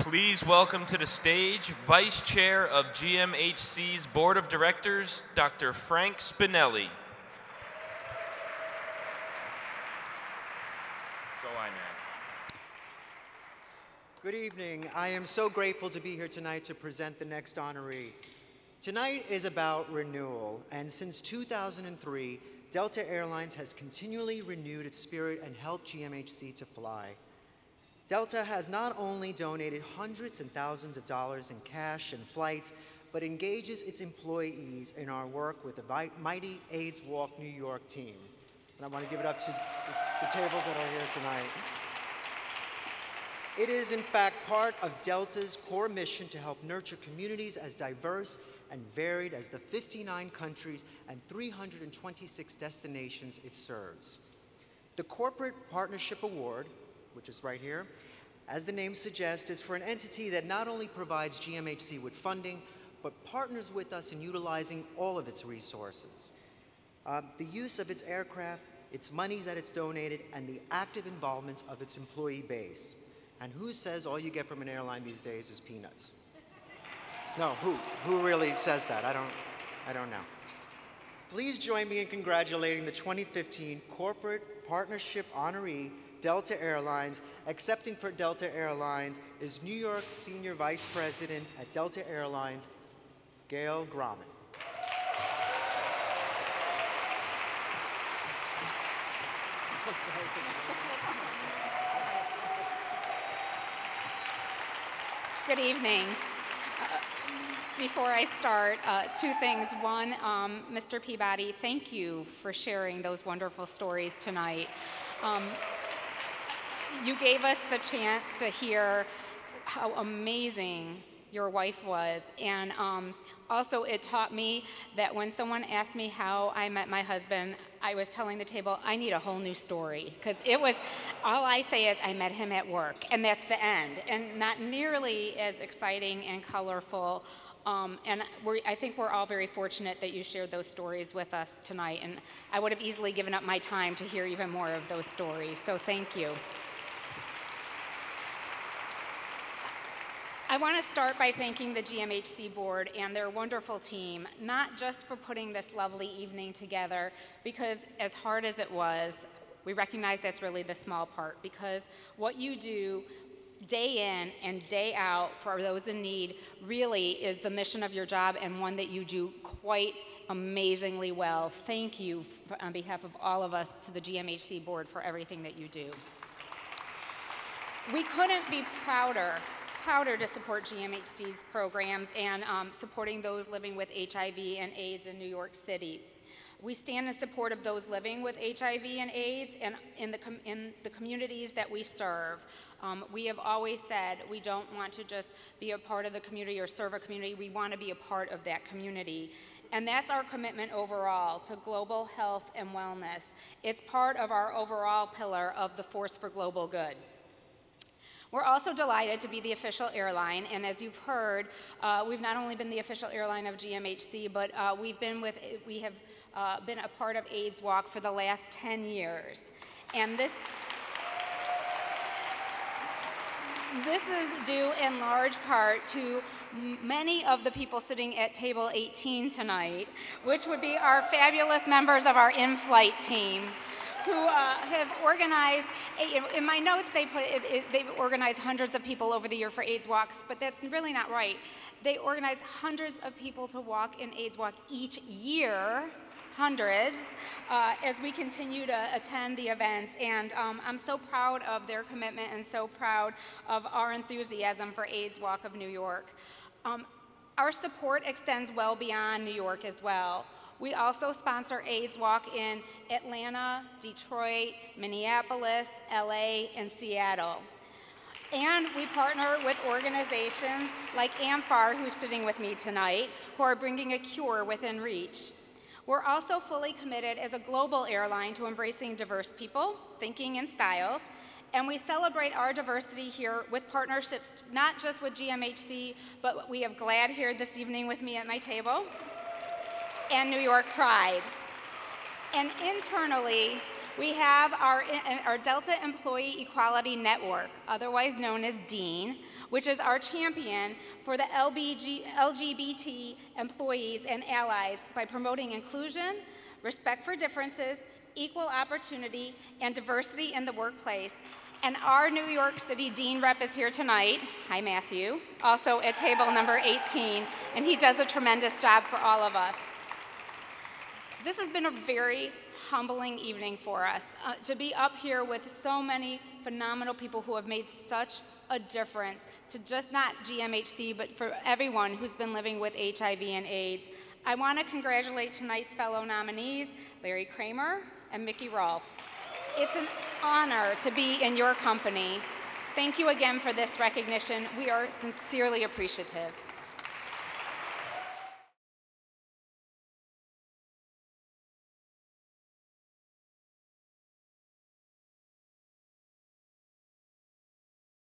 Please welcome to the stage Vice Chair of GMHC's Board of Directors, Dr. Frank Spinelli. Go on, man. Good evening. I am so grateful to be here tonight to present the next honoree. Tonight is about renewal, and since 2003, Delta Airlines has continually renewed its spirit and helped GMHC to fly. Delta has not only donated hundreds and thousands of dollars in cash and flights, but engages its employees in our work with the mighty AIDS Walk New York team. And I want to give it up to the tables that are here tonight. It is, in fact, part of Delta's core mission to help nurture communities as diverse and varied as the 59 countries and 326 destinations it serves. The Corporate Partnership Award, which is right here, as the name suggests, is for an entity that not only provides GMHC with funding, but partners with us in utilizing all of its resources. The use of its aircraft, its monies that it's donated, and the active involvements of its employee base. And who says all you get from an airline these days is peanuts? No, who really says that? I don't know. Please join me in congratulating the 2015 Corporate Partnership honoree, Delta Airlines. Accepting for Delta Airlines is New York Senior Vice President at Delta Airlines, Gail Grimmett. Good evening. Before I start, two things. One, Mr. Peabody, thank you for sharing those wonderful stories tonight. You gave us the chance to hear how amazing your wife was, and also it taught me that when someone asked me how I met my husband, I was telling the table, I need a whole new story, because it was, all I say is I met him at work, and that's the end, and not nearly as exciting and colorful. And I think we're all very fortunate that you shared those stories with us tonight, and I would have easily given up my time to hear even more of those stories, so thank you. I want to start by thanking the GMHC board and their wonderful team, not just for putting this lovely evening together, because as hard as it was, we recognize that's really the small part, because what you do day in and day out for those in need really is the mission of your job, and one that you do quite amazingly well. Thank you on behalf of all of us to the GMHC board for everything that you do. We couldn't be prouder to support GMHC's programs and supporting those living with HIV and AIDS in New York City. We stand in support of those living with HIV and AIDS and in the communities that we serve. We have always said we don't want to just be a part of the community or serve a community, we want to be a part of that community. And that's our commitment overall to global health and wellness. It's part of our overall pillar of the Force for Global Good. We're also delighted to be the official airline, and as you've heard, we've not only been the official airline of GMHC, but we have been a part of AIDS Walk for the last 10 years. And this is due in large part to many of the people sitting at table 18 tonight, which would be our fabulous members of our in-flight team, who have organized, in my notes they've organized hundreds of people over the year for AIDS walks, but that's really not right. They organize hundreds of people to walk in AIDS Walk each year, hundreds, as we continue to attend the events, and I'm so proud of their commitment and so proud of our enthusiasm for AIDS Walk of New York. Our support extends well beyond New York as well. We also sponsor AIDS Walk in Atlanta, Detroit, Minneapolis, LA, and Seattle. And we partner with organizations like AMFAR, who's sitting with me tonight, who are bringing a cure within reach. We're also fully committed as a global airline to embracing diverse people, thinking, and styles. And we celebrate our diversity here with partnerships, not just with GMHC, but we have GLAD here this evening with me at my table, and New York Pride. And internally, We have our Delta Employee Equality Network, otherwise known as DEAN, which is our champion for the LGBT employees and allies by promoting inclusion, respect for differences, equal opportunity, and diversity in the workplace. And our New York City Dean rep is here tonight. Hi, Matthew, also at table number 18, and he does a tremendous job for all of us. This has been a very humbling evening for us, to be up here with so many phenomenal people who have made such a difference to just not GMHC, but for everyone who's been living with HIV and AIDS. I want to congratulate tonight's fellow nominees, Larry Kramer and Mickey Rolfe. It's an honor to be in your company. Thank you again for this recognition. We are sincerely appreciative.